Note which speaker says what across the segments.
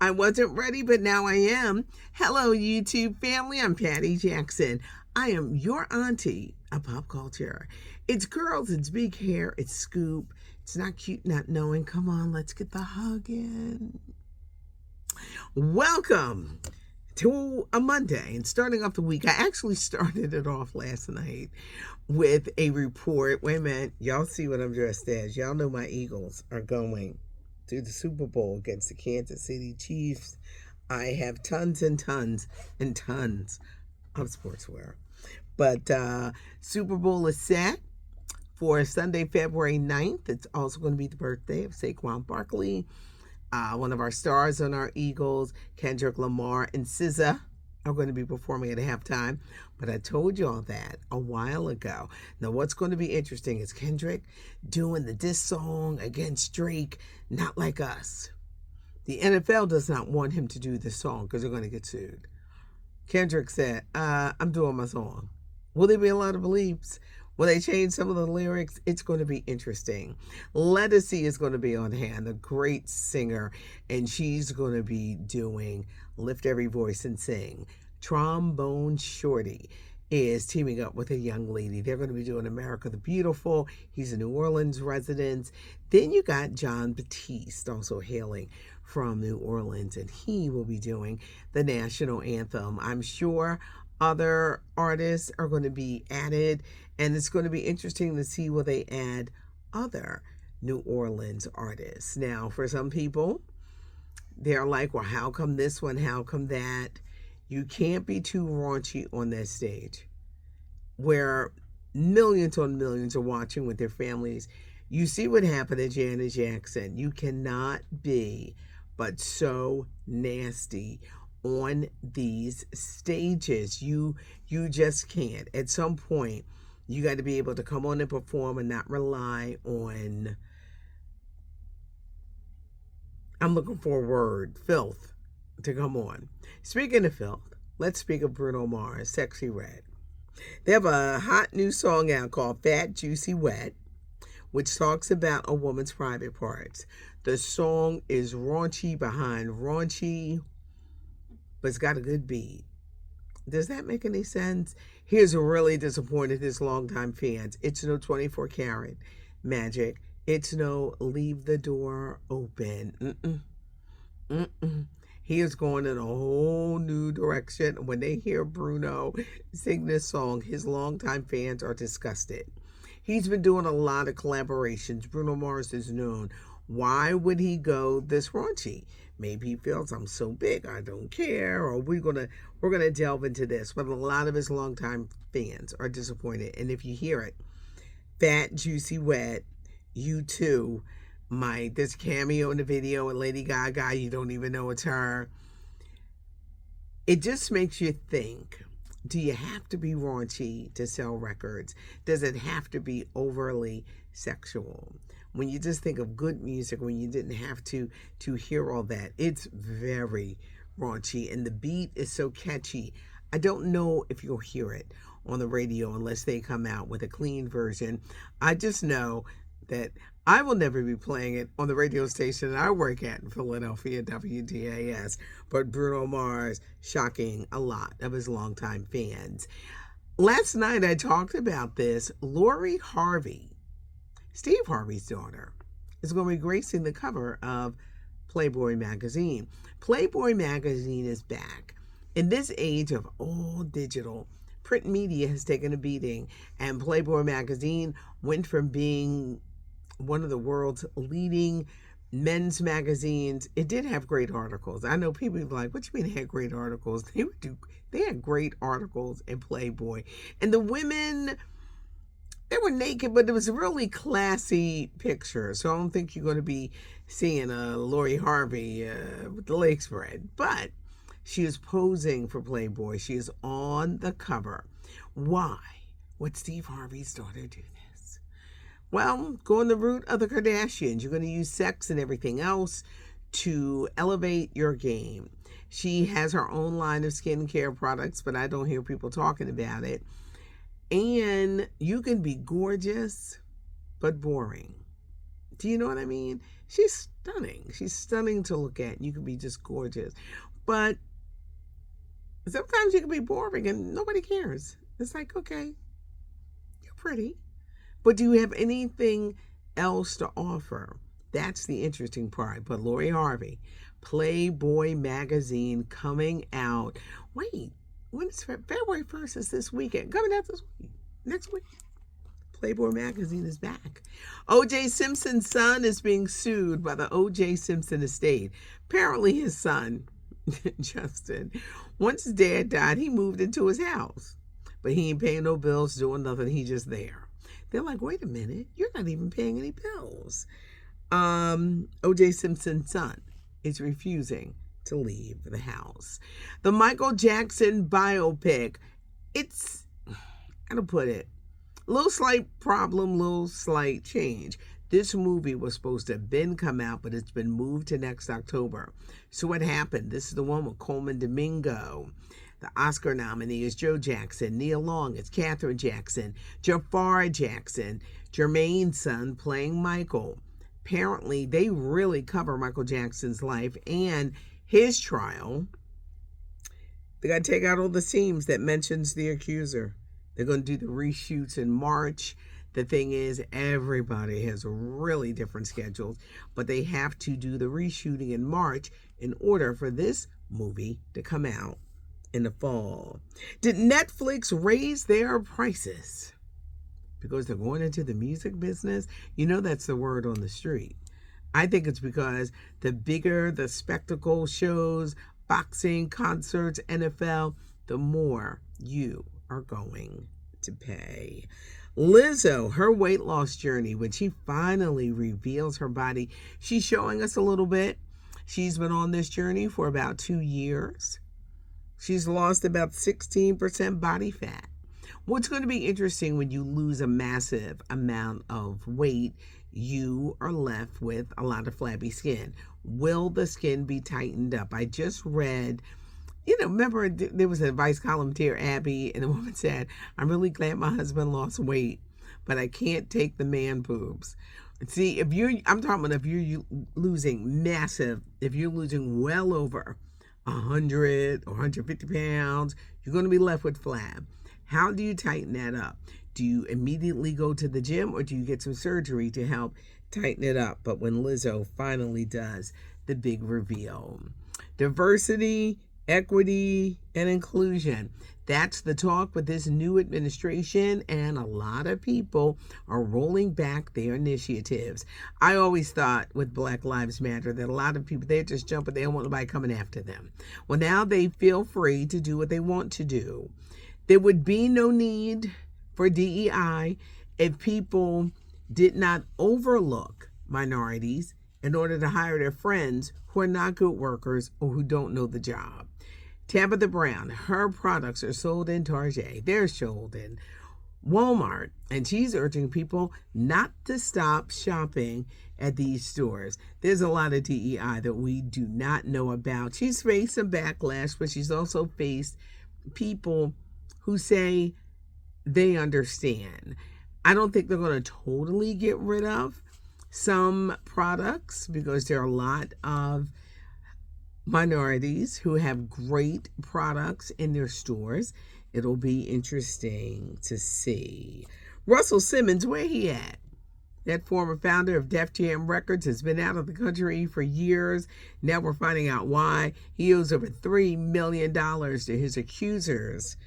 Speaker 1: I wasn't ready, but now I am. Hello, YouTube family. I'm Patty Jackson. I am your auntie of pop culture. It's girls, it's big hair, it's scoop. It's not cute not knowing. Come on, let's get the hug in. Welcome to a Monday and starting off the week. I actually started it off last night with a report. Wait a minute. Y'all see what I'm dressed as. Y'all know my Eagles are going to the Super Bowl against the Kansas City Chiefs. I have tons and tons and tons of sportswear. But Super Bowl is set for Sunday, February 9th. It's also going to be the birthday of Saquon Barkley. One of our stars on our Eagles, Kendrick Lamar and SZA, are going to be performing at halftime. But I told you all that a while ago. Now, what's going to be interesting is Kendrick doing the diss song against Drake, Not Like Us. The NFL does not want him to do this song because they're going to get sued. Kendrick said, I'm doing my song. Will there be a lot of bleeps? Will they change some of the lyrics? It's going to be interesting. Ledisi is going to be on hand, a great singer, and she's going to be doing Lift Every Voice and Sing. Trombone Shorty is teaming up with a young lady. They're going to be doing America the Beautiful. He's a New Orleans resident. Then you got John Batiste, also hailing from New Orleans, and he will be doing the national anthem. I'm sure other artists are going to be added, and it's going to be interesting to see will they add other New Orleans artists. Now, for some people, they're like, well, how come this one? How come that? You can't be too raunchy on that stage where millions on millions are watching with their families. You see what happened to Janet Jackson. You cannot be but so nasty on these stages. You just can't. At some point, you got to be able to come on and perform and not rely on, I'm looking for a word, filth, to come on. Speaking of filth, let's speak of Bruno Mars, Sexy Red. They have a hot new song out called Fat Juicy Wet, which talks about a woman's private parts. The song is raunchy behind raunchy, but it's got a good beat. Does that make any sense? Here's really disappointed his longtime fans. It's no 24 karat magic. It's no leave the door open. He is going in a whole new direction. When they hear Bruno sing this song, his longtime fans are disgusted. He's been doing a lot of collaborations. Bruno Mars is known. Why would he go this raunchy? Maybe he feels I'm so big, I don't care, or we're gonna delve into this. But a lot of his longtime fans are disappointed. And if you hear it, Fat Juicy Wet, you too might. There's cameo in the video with Lady Gaga. You don't even know it's her. It just makes you think. Do you have to be raunchy to sell records? Does it have to be overly sexual? When you just think of good music, when you didn't have to hear all that, it's very raunchy, and the beat is so catchy. I don't know if you'll hear it on the radio unless they come out with a clean version. I just know that I will never be playing it on the radio station I work at in Philadelphia, WDAS. But Bruno Mars, shocking a lot of his longtime fans. Last night I talked about this. Lori Harvey, Steve Harvey's daughter, is going to be gracing the cover of Playboy magazine. Playboy magazine is back. In this age of all digital, print media has taken a beating, and Playboy magazine went from being one of the world's leading men's magazines. It did have great articles. I know people are like, what you mean it had great articles? They had great articles in Playboy. And the women, they were naked, but it was a really classy picture. So I don't think you're going to be seeing a Lori Harvey with the leg spread. But she is posing for Playboy. She is on the cover. Why would Steve Harvey's daughter do this? Well, going the route of the Kardashians. You're going to use sex and everything else to elevate your game. She has her own line of skincare products, but I don't hear people talking about it. And you can be gorgeous, but boring. Do you know what I mean? she's stunning. She's stunning to look at. You can be just gorgeous. But sometimes you can be boring and nobody cares. It's like, okay, you're pretty. But do you have anything else to offer? That's the interesting part. But Lori Harvey, Playboy magazine coming out. Wait, when is February 1st is this weekend? Coming out this week. Next week. Playboy magazine is back. O.J. Simpson's son is being sued by the O.J. Simpson estate. Apparently his son, Justin, once his dad died, he moved into his house. But he ain't paying no bills, doing nothing. He just there. They're like, wait a minute, you're not even paying any bills. O.J. Simpson's son is refusing to leave the house. The Michael Jackson biopic, it's, how to put it, little slight problem, little slight change. This movie was supposed to have been come out, but it's been moved to next October. So what happened? This is the one with Coleman Domingo. The Oscar nominee is Joe Jackson. Nia Long is Katherine Jackson. Jafar Jackson, Jermaine's son, playing Michael. Apparently, they really cover Michael Jackson's life and his trial. They got to take out all the scenes that mentions the accuser. They're going to do the reshoots in March. The thing is, everybody has really different schedules, but they have to do the reshooting in March in order for this movie to come out in the fall. Did Netflix raise their prices because they're going into the music business? You know, that's the word on the street. I think it's because the bigger the spectacle shows, boxing, concerts, NFL, the more you are going to pay. Lizzo, her weight loss journey, when she finally reveals her body, she's showing us a little bit. She's been on this journey for about 2 years. She's lost about 16% body fat. What's going to be interesting when you lose a massive amount of weight, you are left with a lot of flabby skin. Will the skin be tightened up? I just read, remember there was an advice column here, Abby, and the woman said, I'm really glad my husband lost weight, but I can't take the man boobs. See, I'm talking about if you're losing massive, if you're losing well over 100 or 150 pounds, you're going to be left with flab. How do you tighten that up? Do you immediately go to the gym or do you get some surgery to help tighten it up? But when Lizzo finally does the big reveal, diversity, equity, and inclusion. That's the talk with this new administration, and a lot of people are rolling back their initiatives. I always thought with Black Lives Matter that a lot of people, they're just jumping, they don't want nobody coming after them. Well, now they feel free to do what they want to do. There would be no need for DEI if people did not overlook minorities in order to hire their friends who are not good workers or who don't know the job. Tabitha Brown, her products are sold in Target. They're sold in Walmart. And she's urging people not to stop shopping at these stores. There's a lot of DEI that we do not know about. She's faced some backlash, but she's also faced people who say they understand. I don't think they're going to totally get rid of some products because there are a lot of minorities who have great products in their stores. It'll be interesting to see. Russell Simmons, where he at? That former founder of Def Jam Records has been out of the country for years. Now we're finding out why. He owes over $3 million to his accusers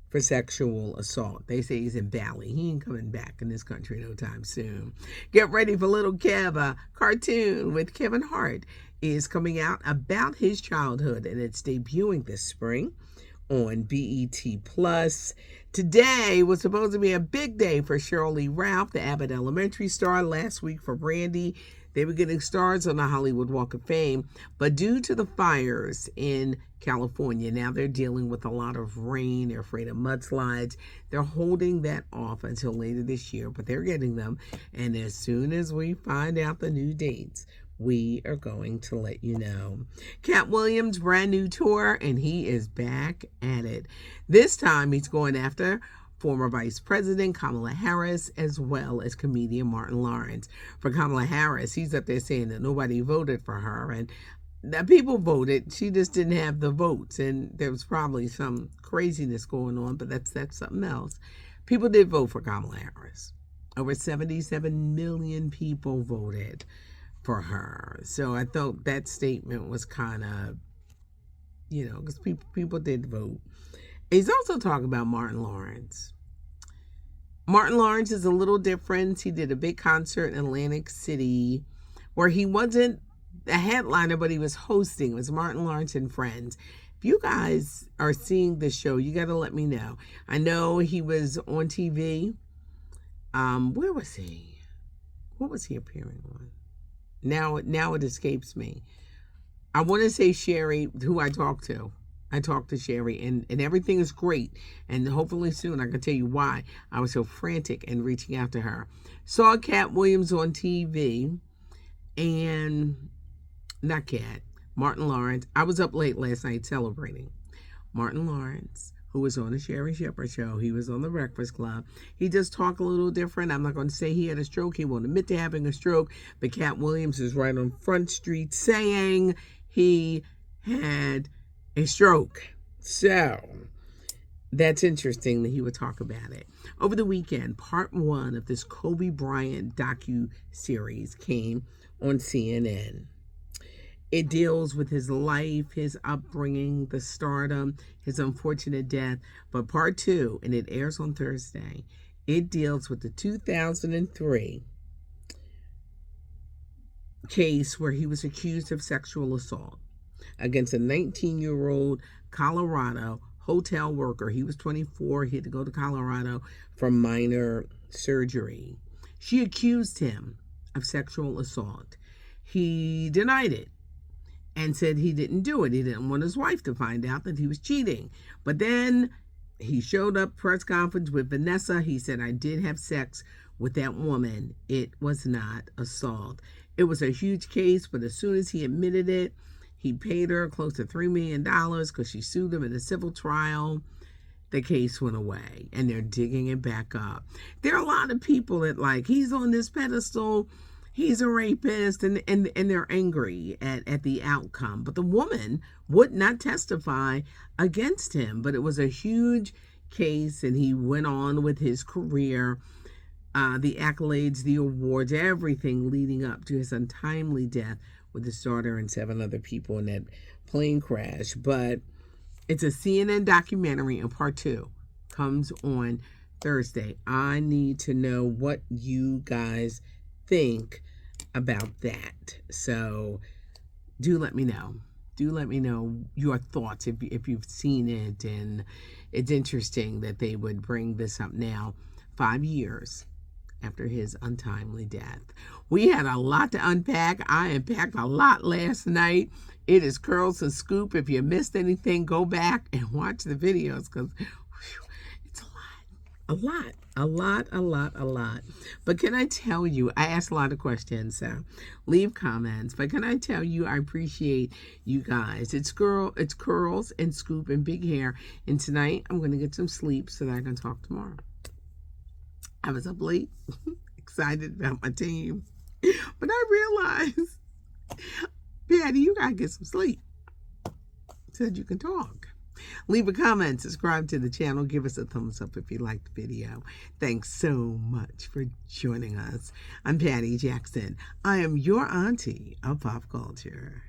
Speaker 1: for sexual assault. They say he's in Bali. He ain't coming back in this country no time soon. Get ready for Little Kev, a cartoon with Kevin Hart is coming out about his childhood, and it's debuting this spring on BET+. Today was supposed to be a big day for Shirley Ralph, the Abbott Elementary star. Last week for Brandy. They were getting stars on the Hollywood Walk of Fame, but due to the fires in California, now they're dealing with a lot of rain. They're afraid of mudslides. They're holding that off until later this year, but they're getting them. And as soon as we find out the new dates, we are going to let you know. Cat Williams' brand new tour, and he is back at it. This time he's going after former Vice President Kamala Harris, as well as comedian Martin Lawrence. For Kamala Harris, he's up there saying that nobody voted for her, and that people voted. She just didn't have the votes, and there was probably some craziness going on, but that's something else. People did vote for Kamala Harris. Over 77 million people voted for her. So I thought that statement was kind of, because people did vote. He's also talking about Martin Lawrence. Martin Lawrence is a little different. He did a big concert in Atlantic City where he wasn't a headliner, but he was hosting. It was Martin Lawrence and Friends. If you guys are seeing the show, you got to let me know. I know he was on TV. Where was he? What was he appearing on? Now it escapes me. I want to say Sherry, who I talked to. I talked to Sherry, and everything is great. And hopefully soon I can tell you why I was so frantic in reaching out to her. Saw Cat Williams on TV, and not Cat, Martin Lawrence. I was up late last night celebrating. Martin Lawrence, who was on the Sherry Shepherd Show. He was on the Breakfast Club. He just talked a little different. I'm not going to say he had a stroke. He won't admit to having a stroke. But Cat Williams is right on Front Street saying he had a stroke. So that's interesting that he would talk about it. Over the weekend, part 1 of this Kobe Bryant docu-series came on CNN. It deals with his life, his upbringing, the stardom, his unfortunate death. But part 2, and it airs on Thursday, it deals with the 2003 case where he was accused of sexual assault against a 19-year-old Colorado hotel worker. He was 24. He had to go to Colorado for minor surgery. She accused him of sexual assault. He denied it and said he didn't do it. He didn't want his wife to find out that he was cheating. But then he showed up press conference with Vanessa. He said, I did have sex with that woman. It was not assault. It was a huge case, but as soon as he admitted it, he paid her close to $3 million because she sued him in a civil trial. The case went away, and they're digging it back up. There are a lot of people that he's on this pedestal, he's a rapist, and they're angry at the outcome. But the woman would not testify against him. But it was a huge case, and he went on with his career, the accolades, the awards, everything leading up to his untimely death with his daughter and 7 other people in that plane crash. But it's a CNN documentary, and part 2 comes on Thursday. I need to know what you guys think about that. So do let me know. Do let me know your thoughts if you've seen it. And it's interesting that they would bring this up now, 5 years after his untimely death. We had a lot to unpack. I unpacked a lot last night. It is Curls and Scoop. If you missed anything, go back and watch the videos because it's a lot. But can I tell you, I asked a lot of questions, so leave comments. But can I tell you, I appreciate you guys. It's Curls and Scoop and Big Hair. And tonight, I'm going to get some sleep so that I can talk tomorrow. I was up late, excited about my team. But I realized, Patty, you got to get some sleep so that you can talk. Leave a comment, subscribe to the channel, give us a thumbs up if you liked the video. Thanks so much for joining us. I'm Patty Jackson. I am your auntie of pop culture.